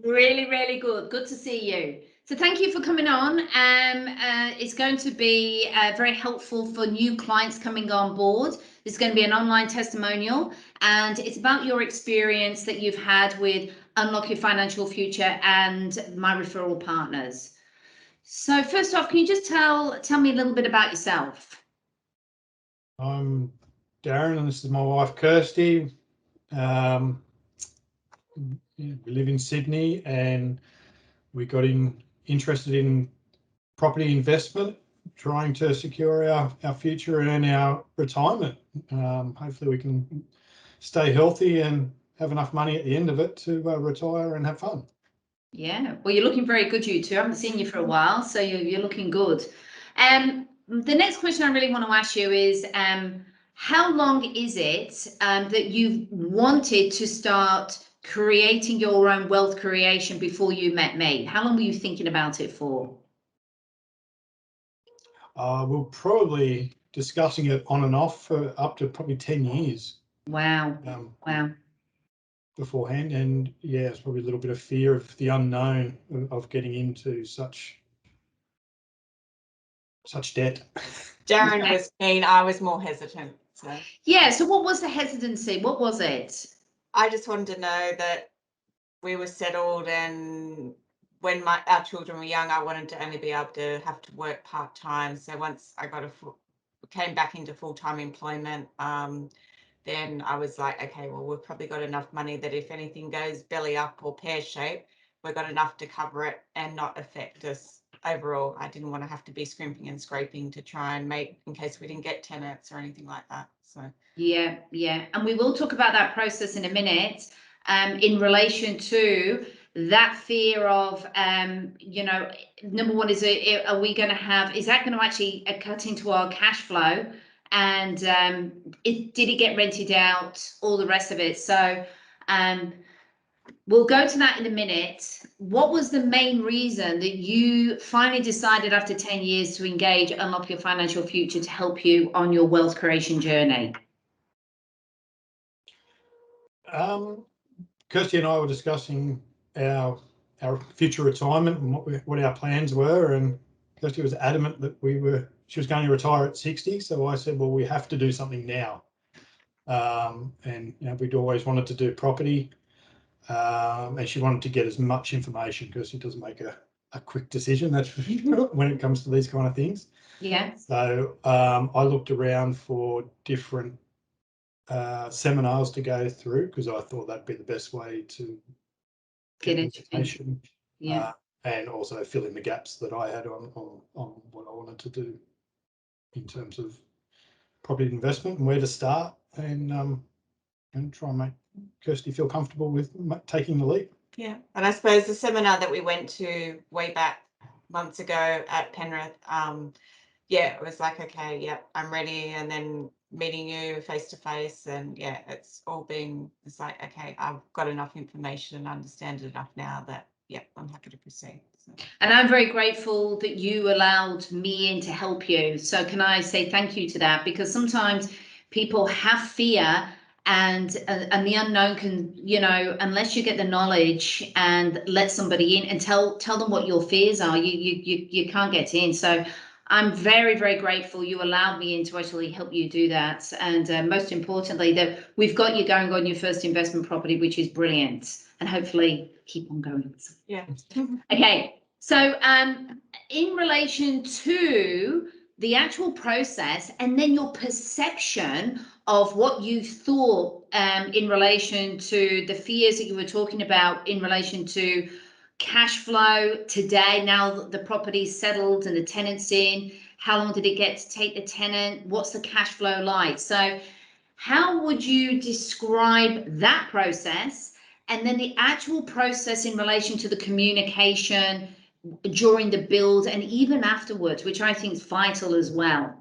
Really, really good. Good to see you. So thank you for coming on. It's going to be very helpful for new clients coming on board. It's going to be an online testimonial, and it's about your experience that you've had with Unlock Your Financial Future and my referral partners. So first off, can you just tell me a little bit about yourself? I'm Darren, and this is my wife Kirsty. We live in Sydney, and we got interested in property investment, trying to secure our future and our retirement. Hopefully we can stay healthy and have enough money at the end of it to retire and have fun. Yeah, well, you're looking very good, you two. I haven't seen you for a while, so you're looking good. The next question I really want to ask you is, how long is it that you've wanted to start creating your own wealth creation before you met me? How long were you thinking about it for? We're probably discussing it on and off for up to probably 10 years. Wow. Wow. Beforehand, and yeah, it's probably a little bit of fear of the unknown of getting into such debt. Darren was keen, I was more hesitant. So yeah, so what was the hesitancy? What was it? I just wanted to know that we were settled, and when our children were young, I wanted to only be able to have to work part-time. So once I got came back into full-time employment, then I was like, okay, well, we've probably got enough money that if anything goes belly up or pear-shaped, we've got enough to cover it and not affect us overall. I didn't want to have to be scrimping and scraping to try and make in case we didn't get tenants or anything like that. So yeah, and we will talk about that process in a minute. In relation to that fear of, you know, number one is, are we going to have, is that going to actually cut into our cash flow? And did it get rented out? All the rest of it. So we'll go to that in a minute. What was the main reason that you finally decided after 10 years to engage Unlock Your Financial Future to help you on your wealth creation journey? Kirsty and I were discussing our future retirement and what our plans were, and Kirsty was adamant that she was going to retire at 60. So I said, well, we have to do something now. And you know, we'd always wanted to do property, and she wanted to get as much information because she doesn't make a quick decision. That's when it comes to these kind of things. Yeah. So I looked around for different seminars to go through because I thought that'd be the best way to get information, and also fill in the gaps that I had on what I wanted to do in terms of property investment and where to start, and try and make Kirsty feel comfortable with taking the leap. Yeah, and I suppose the seminar that we went to way back months ago at Penrith, yeah, it was like, okay, yeah, I'm ready. And then meeting you face to face, and yeah, it's like, okay, I've got enough information and understand it enough now that, yeah, I'm happy to proceed. So. And I'm very grateful that you allowed me in to help you. So can I say thank you to that? Because sometimes people have fear, and the unknown can, you know, unless you get the knowledge and let somebody in and tell them what your fears are, you can't get in. So I'm very, very grateful you allowed me in to actually help you do that. And most importantly, that we've got you going on your first investment property, which is brilliant, and hopefully keep on going. Yeah. Okay. So in relation to the actual process and then your perception of what you thought in relation to the fears that you were talking about in relation to cash flow today, now that the property's settled and the tenant's in, how long did it get to take the tenant? What's the cash flow like? So how would you describe that process, and then the actual process in relation to the communication during the build and even afterwards, which I think is vital as well?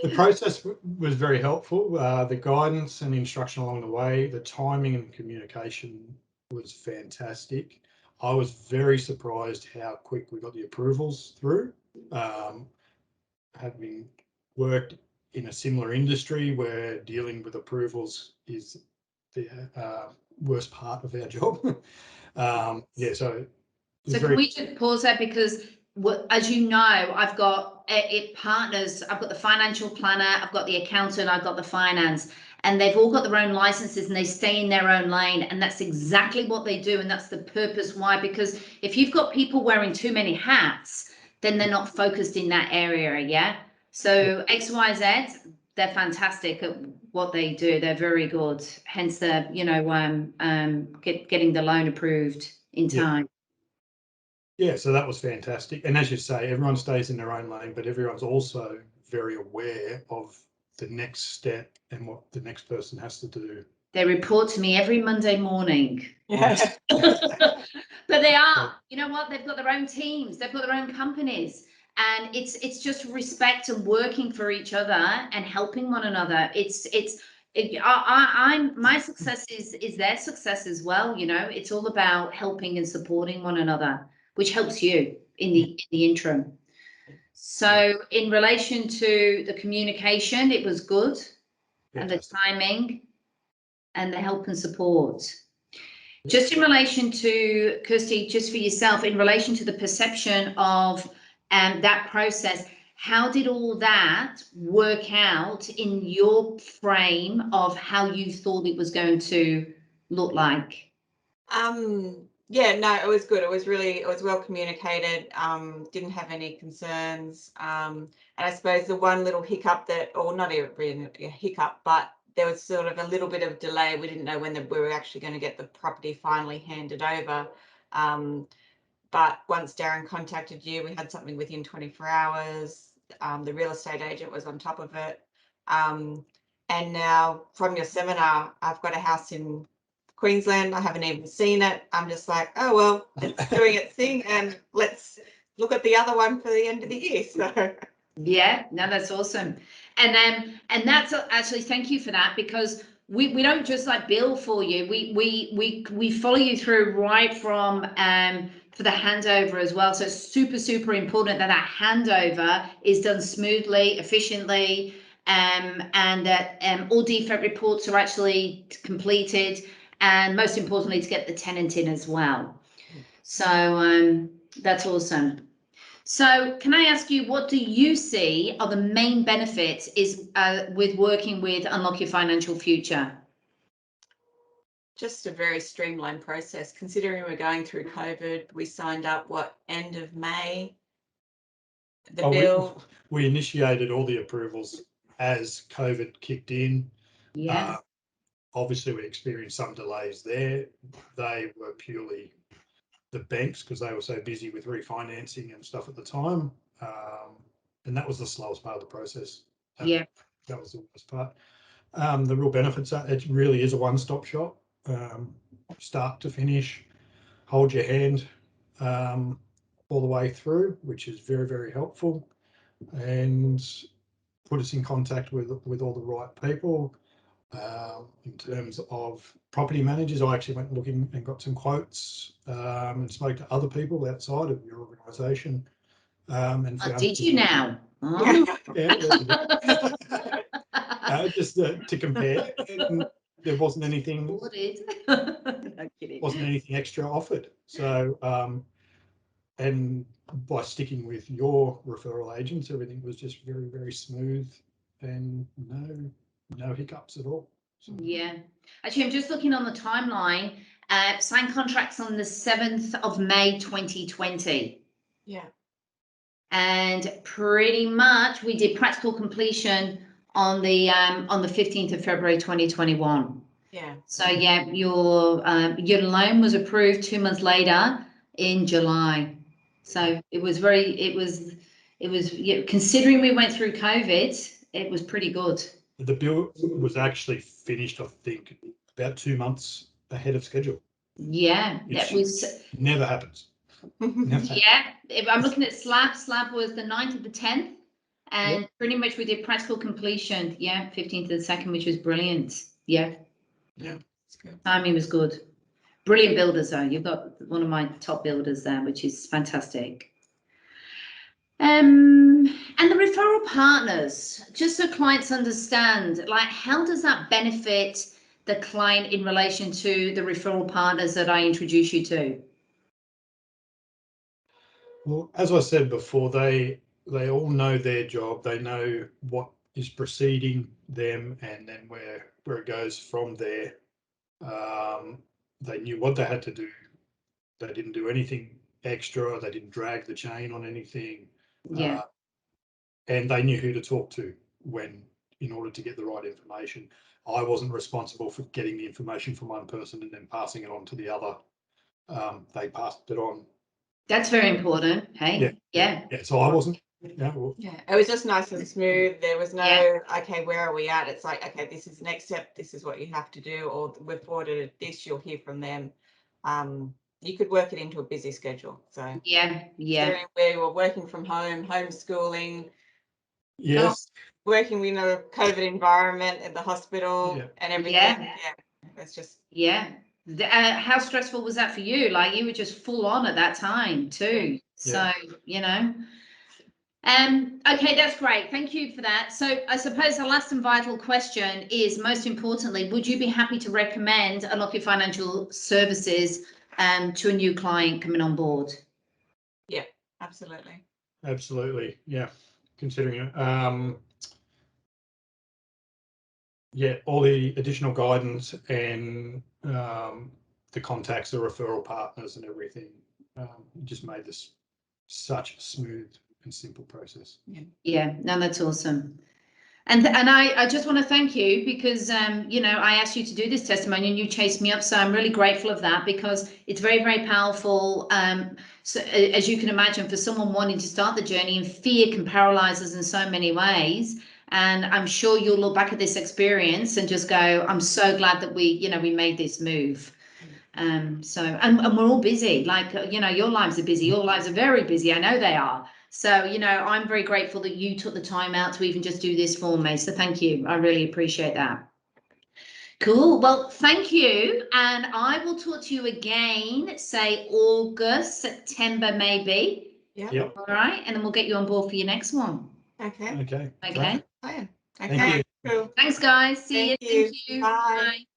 The process was very helpful. The guidance and instruction along the way, the timing and communication was fantastic. I was very surprised how quick we got the approvals through. Having worked in a similar industry where dealing with approvals is the worst part of our job. Yeah, so. So can we just pause there, because as you know, I've got partners, I've got the financial planner, I've got the accountant, I've got the finance, and they've all got their own licenses and they stay in their own lane, and that's exactly what they do, and that's the purpose why. Because if you've got people wearing too many hats, then they're not focused in that area. Yeah. So XYZ, they're fantastic at what they do. They're very good. Hence the, you know, getting the loan approved in time. Yeah, so that was fantastic. And as you say, everyone stays in their own lane, but everyone's also very aware of the next step and what the next person has to do. They report to me every Monday morning. Yes. But they are, you know what? They've got their own teams, they've got their own companies, and it's just respect and working for each other and helping one another. My success is their success as well. You know, it's all about helping and supporting one another, which helps you in the interim. So in relation to the communication, it was good. And the timing and the help and support. Just in relation to, Kirsty, just for yourself, in relation to the perception of that process, how did all that work out in your frame of how you thought it was going to look like? Yeah, no, it was good. It was well communicated. Didn't have any concerns. And I suppose the one little hiccup or not even really a hiccup, but there was sort of a little bit of delay. We didn't know when we were actually going to get the property finally handed over. But once Darren contacted you, we had something within 24 hours. The real estate agent was on top of it. And now from your seminar, I've got a house in Queensland. I haven't even seen it. I'm just like, oh, well, it's doing its thing, and let's look at the other one for the end of the year. So yeah, no, that's awesome. And that's actually, thank you for that, because we don't just like bill for you. We follow you through right from for the handover as well. So it's super important that handover is done smoothly, efficiently, and that all defect reports are actually completed, and most importantly, to get the tenant in as well. So that's awesome. So can I ask you, what do you see are the main benefits with working with Unlock Your Financial Future? Just a very streamlined process. Considering we're going through COVID, we signed up, end of May? We initiated all the approvals as COVID kicked in. Yeah. Obviously, we experienced some delays there. They were purely the banks because they were so busy with refinancing and stuff at the time. And that was the slowest part of the process. Yeah. That was the worst part. The real benefits are it really is a one-stop shop, start to finish, hold your hand all the way through, which is very helpful, and put us in contact with all the right people. In terms of property managers, I actually went looking and got some quotes and spoke to other people outside of your organisation. And found did you now? Oh. Yeah, just to compare, and there wasn't anything. No kidding. Wasn't anything extra offered. So, and by sticking with your referral agents, everything was just very smooth and no hiccups at all. So. Yeah, actually, I'm just looking on the timeline. Signed contracts on the 7th of May 2020. Yeah. And pretty much we did practical completion on the 15th of February 2021. Yeah. So yeah, your loan was approved 2 months later in July. So it was considering we went through COVID, it was pretty good. The bill was actually finished, I think, about 2 months ahead of schedule. Yeah, that was never happens. Never yeah, I'm looking at slab. Slab was the 9th of the 10th, and yep. Pretty much we did practical completion. Yeah, 15th of the 2nd, which was brilliant. Yeah, it's good. Timing was good. Brilliant builders though. You've got one of my top builders there, which is fantastic. And the referral partners, just so clients understand, like, how does that benefit the client in relation to the referral partners that I introduce you to? Well, as I said before, they all know their job. They know what is preceding them, and then where it goes from there. They knew what they had to do. They didn't do anything extra. They didn't drag the chain on anything. Yeah. And they knew who to talk to in order to get the right information. I wasn't responsible for getting the information from one person and then passing it on to the other. They passed it on. That's very important. Hey, yeah. So I wasn't. Yeah, it was just nice and smooth. There was no, okay, where are we at? It's like, okay, this is the next step. This is what you have to do, or we've forwarded this. You'll hear from them. You could work it into a busy schedule. So yeah. we were working from home, homeschooling. Yes. Working in a COVID environment at the hospital and everything. Yeah, it's just. Yeah. How stressful was that for you? Like, you were just full on at that time too. So, you know. Okay, that's great. Thank you for that. So I suppose the last and vital question is, most importantly, would you be happy to recommend Unlock Financial Services to a new client coming on board? Yeah, absolutely. Absolutely. Yeah. Considering it. All the additional guidance and the contacts, the referral partners and everything just made this such a smooth and simple process. Yeah, no, that's awesome. And I just want to thank you because, you know, I asked you to do this testimony and you chased me up. So I'm really grateful of that, because it's very, very powerful. So as you can imagine, for someone wanting to start the journey, and fear can paralyze us in so many ways. And I'm sure you'll look back at this experience and just go, I'm so glad that we made this move. And we're all busy, like, you know, your lives are busy, your lives are very busy. I know they are. So, you know, I'm very grateful that you took the time out to even just do this for me. So thank you. I really appreciate that. Cool. Well, thank you. And I will talk to you again, say August, September, maybe. Yeah. All right. And then we'll get you on board for your next one. Okay. Okay. Great. Okay. Thank you. Cool. Thanks, guys. See you. Thank you. Thank you. Bye. Bye.